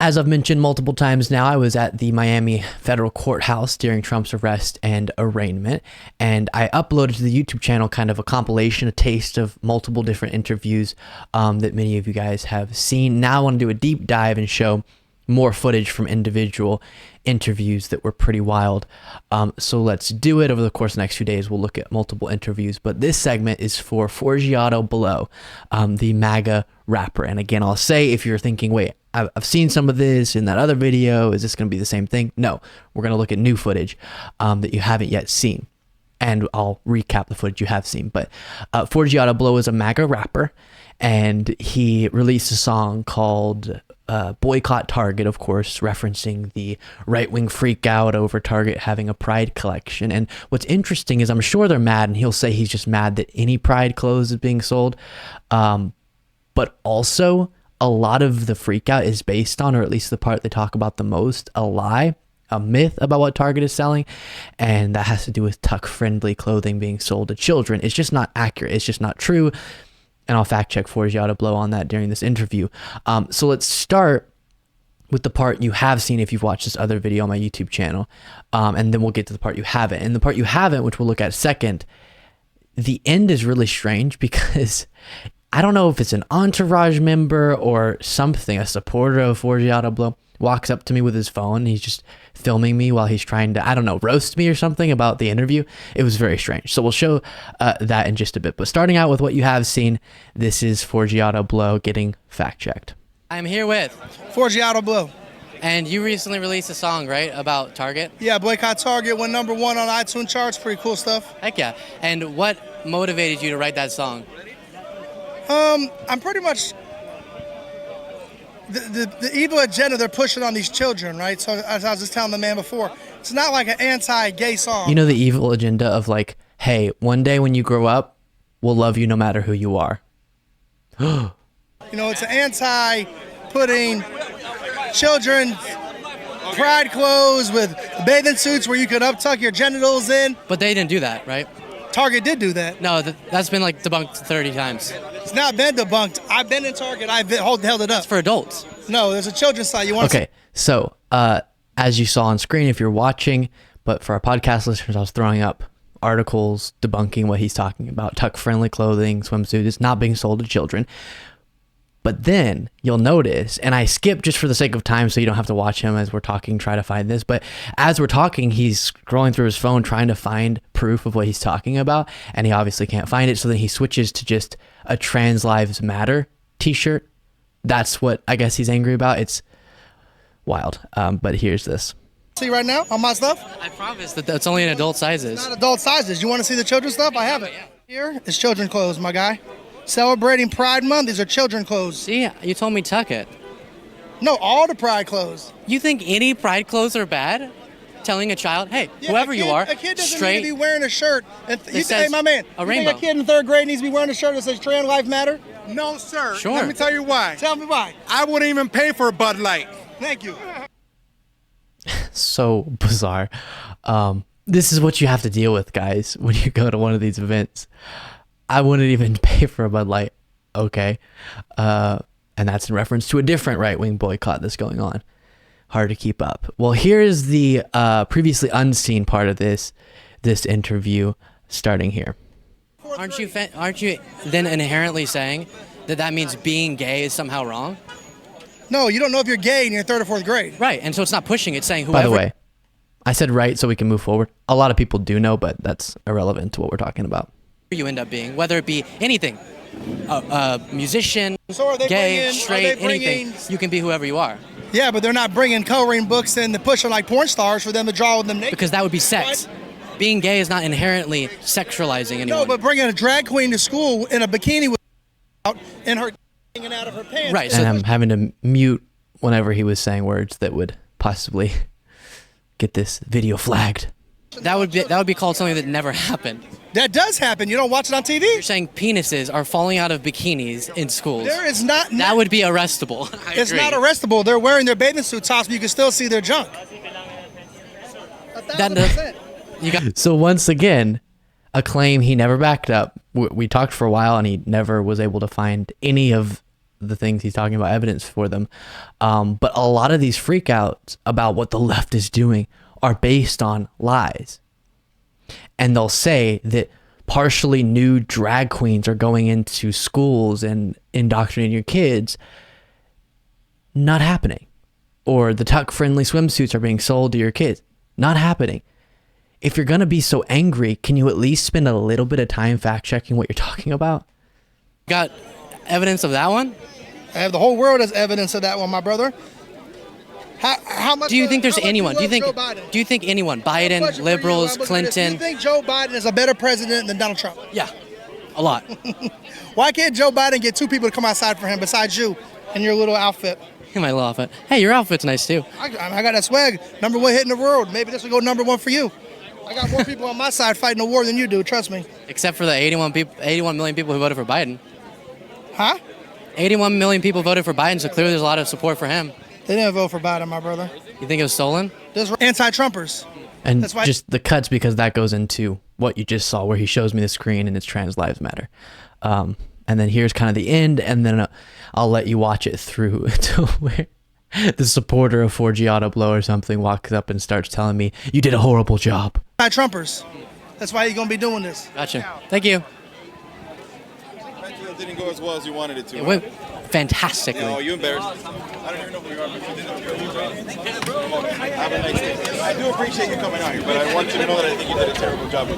As I've mentioned multiple times now, I was at the Miami federal courthouse during Trump's arrest and arraignment, and I uploaded to the YouTube channel kind of a compilation, a taste of multiple different interviews that many of you guys have seen. Now I want to do a deep dive and show more footage from individual interviews that were pretty wild. So let's do it. Over the course of the next few days, we'll look at multiple interviews, but this segment is for Forgiato Blow, the MAGA rapper. And again, I'll say, if you're thinking, wait, I've seen some of this in that other video, is this going to be the same thing? No, we're going to look at new footage that you haven't yet seen. And I'll recap the footage you have seen. But Forgiato Blow is a MAGA rapper, and he released a song called Boycott Target, of course, referencing the right-wing freak out over Target having a Pride collection. And what's interesting is I'm sure they're mad, and he'll say he's just mad that any Pride clothes is being sold. But also, a lot of the freak out is based on, or at least the part they talk about the most, a lie, a myth about what Target is selling, and that has to do with tuck-friendly clothing being sold to children. It's just not accurate. It's just not true. And I'll fact check Forgiato Blow on that during this interview. So let's start with the part you have seen if you've watched this other video on my YouTube channel, and then we'll get to the part you haven't. And the part you haven't, which we'll look at second, the end is really strange because I don't know if it's an entourage member or something, a supporter of Forgiato Blow walks up to me with his phone. He's just filming me while he's trying to, I don't know, roast me or something about the interview. It was very strange. So we'll show that in just a bit. But starting out with what you have seen, this is Forgiato Blow getting fact checked. I'm here with Forgiato Blow. And you recently released a song, right, about Target? Yeah, Boycott Target went #1 on iTunes charts. Pretty cool stuff. Heck yeah. And what motivated you to write that song? I'm pretty much the evil agenda they're pushing on these children, right? So as I was just telling the man before, it's not like an anti-gay song. You know, the evil agenda of like, hey, one day when you grow up, we'll love you no matter who you are. You know, it's an anti-putting children pride clothes with bathing suits where you could uptuck your genitals in. But they didn't do that, right? Target did do that. No, that's been like debunked 30 times. It's not been debunked. I've been in Target. I've held it up. It's for adults. No, there's a children's site. You want Okay, so as you saw on screen, if you're watching, but for our podcast listeners, I was throwing up articles debunking what he's talking about. Tuck-friendly clothing, swimsuit is not being sold to children. But then you'll notice, and I skip just for the sake of time so you don't have to watch him as we're talking, try to find this, but as we're talking, he's scrolling through his phone trying to find proof of what he's talking about, and he obviously can't find it, so then he switches to just a Trans Lives Matter t-shirt. That's what I guess he's angry about. It's wild, but here's this. see right now on my stuff? I promise that that's only in adult sizes. It's not adult sizes. You want to see the children's stuff? I have it. Here is children's clothes, my guy. Celebrating Pride Month. These are children's clothes. See, you told me tuck it. No, all the Pride clothes. You think any Pride clothes are bad? Telling a child, hey, Yeah, whoever a kid, you are, a kid doesn't straight. need to be wearing a shirt. And you says hey, my man, a you rainbow. think a kid in 3rd grade needs to be wearing a shirt that says Trans Life Matter? No, sir. Sure. Let me tell you why. Tell me why. I wouldn't even pay for a Bud Light. Thank you. So bizarre. This is what you have to deal with, guys, when you go to one of these events. I wouldn't even pay for a Bud Light. Okay. And that's in reference to a different right-wing boycott that's going on. Hard to keep up. Well, here's the previously unseen part of this interview, starting here. Aren't you then inherently saying that means being gay is somehow wrong? No, you don't know if you're gay in your 3rd or 4th grade. Right, and so it's not pushing, it's saying whoever... By the way, I said right so we can move forward. A lot of people do know, but that's irrelevant to what we're talking about. you end up being, whether it be anything, a musician, So are they gay, bringing- straight, are they bringing- anything, you can be whoever you are. Yeah, but they're not bringing coloring books and they're pushing like porn stars for them to draw with them naked. Because that would be sex. Being gay is not inherently sexualizing anyone. No, but bringing a drag queen to school in a bikini with out and her hanging out of her pants. Right, And I'm having to mute whenever he was saying words that would possibly get this video flagged. that would be called something that never happened. That does happen. You don't watch it on TV? You're saying penises are falling out of bikinis in schools. There is not. That would be arrestable. I It's agree. not arrestable. They're wearing their bathing suit tops, but you can still see their junk. That- 1,000%. You got So once again, a claim he never backed up. We talked for a while and he never was able to find any of the things he's talking about evidence for them. But a lot of these freakouts about what the left is doing are based on lies. And they'll say that partially nude drag queens are going into schools and indoctrinating your kids. Not happening. Or the tuck-friendly swimsuits are being sold to your kids. Not happening. If you're going to be so angry, can you at least spend a little bit of time fact-checking what you're talking about? Got evidence of that one? I have the whole world as evidence of that one, my brother. How much? Do you think there's anyone? Do you think? Joe Biden? Do you think anyone? Question Biden, for liberals, you. Do you Clinton? think Joe Biden is a better president than Donald Trump? Yeah, a lot. Why can't Joe Biden get 2 people to come outside for him besides you and your little outfit? In my little outfit. Hey, your outfit's nice too. I got that swag. #1 hit in the world. Maybe this will go #1 for you. I got more people on my side fighting the war than you do. Trust me. Except for the 81 million people who voted for Biden. Huh? 81 million people voted for Biden, so clearly there's a lot of support for him. They didn't vote for Biden, my brother. You think it was stolen? There's anti-Trumpers. And That's why- just the cuts, because that goes into what you just saw, where he shows me the screen and it's Trans Lives Matter. And then here's kind of the end, and then I'll let you watch it through to where the supporter of Forgiato Blow or something walks up and starts telling me, you did a horrible job. Anti-Trumpers. That's why you're going to be doing this. Gotcha. Thank you. It didn't go as well as you wanted it to. It went fantastically. No, you embarrassed us. I don't even know who you are, but you did a terrible job. Have a nice day. I do appreciate you coming out here, but I want you to know that I think you did a terrible job.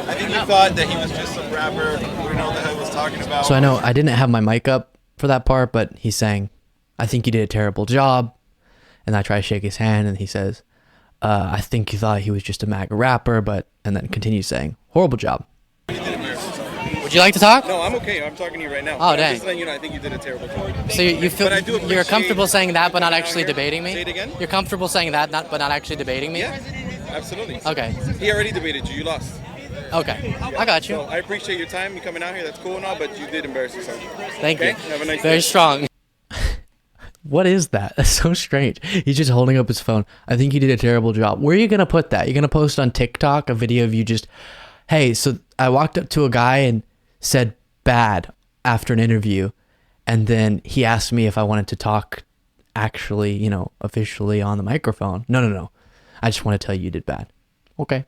I think you thought that he was just some rapper who didn't know what the hell he was talking about. So I know I didn't have my mic up for that part, but he's saying, I think you did a terrible job. And I try to shake his hand, and he says, I think you thought he was just a MAGA rapper, and then continues saying, horrible job. Would you like to talk? No, I'm okay. I'm talking to you right now. Oh, I'm dang. just letting you know I think you did a terrible job. So you feel But I do you're appreciate comfortable saying that, but not you actually out here. debating me? Say it again? You're comfortable saying that, but not actually debating me? Yeah, absolutely. Okay. He already debated you. You lost. Okay. I got you. So I appreciate your time. You coming out here. That's cool and all, but you did embarrass yourself. Thank Okay? you. Have a nice Very day. strong. What is that? That's so strange. He's just holding up his phone. I think you did a terrible job. Where are you going to put that? You're going to post on TikTok a video of you just, hey, so I walked up to a guy and said bad after an interview, and then he asked me if I wanted to talk actually, officially on the microphone. No. I just want to tell you did bad. Okay.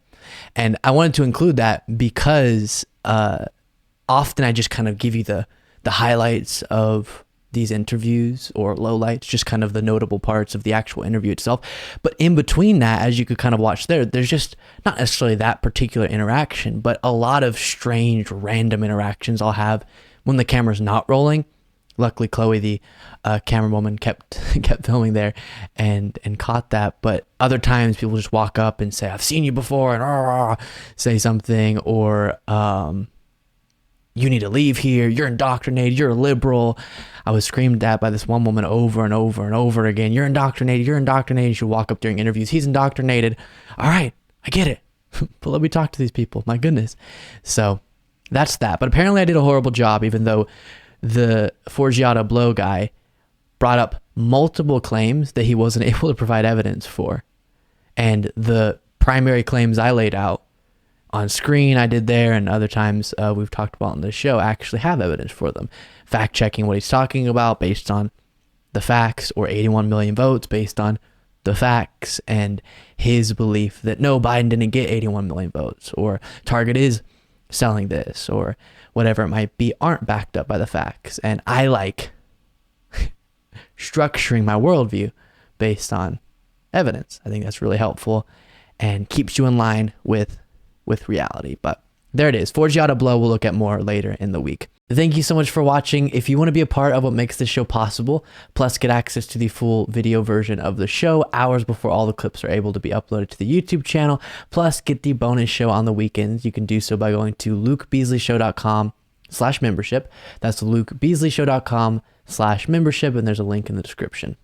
And I wanted to include that because often I just kind of give you the highlights of these interviews, or lowlights, just kind of the notable parts of the actual interview itself. But in between that, as you could kind of watch there's just not necessarily that particular interaction, but a lot of strange, random interactions I'll have when the camera's not rolling. Luckily, Chloe, the camera woman, kept filming there and caught that. But other times, people just walk up and say, "I've seen you before," and say something, or you need to leave here. You're indoctrinated. You're a liberal. I was screamed at by this one woman over and over and over again. You're indoctrinated. You're indoctrinated. She'll walk up during interviews. He's indoctrinated. All right, I get it. But let me talk to these people. My goodness. So that's that. But apparently I did a horrible job, even though the Forgiato Blow guy brought up multiple claims that he wasn't able to provide evidence for. And the primary claims I laid out on screen, I did there, and other times we've talked about on the show, actually have evidence for them. Fact checking what he's talking about based on the facts, or 81 million votes based on the facts, and his belief that no, Biden didn't get 81 million votes, or Target is selling this, or whatever it might be, aren't backed up by the facts. And I like structuring my worldview based on evidence. I think that's really helpful and keeps you in line with reality. But there it is. Forgiato Blow, we'll look at more later in the week. Thank you so much for watching. If you want to be a part of what makes this show possible, plus get access to the full video version of the show hours before all the clips are able to be uploaded to the YouTube channel, plus get the bonus show on the weekends, you can do so by going to lukebeasleyshow.com/membership. That's lukebeasleyshow.com/membership, and there's a link in the description.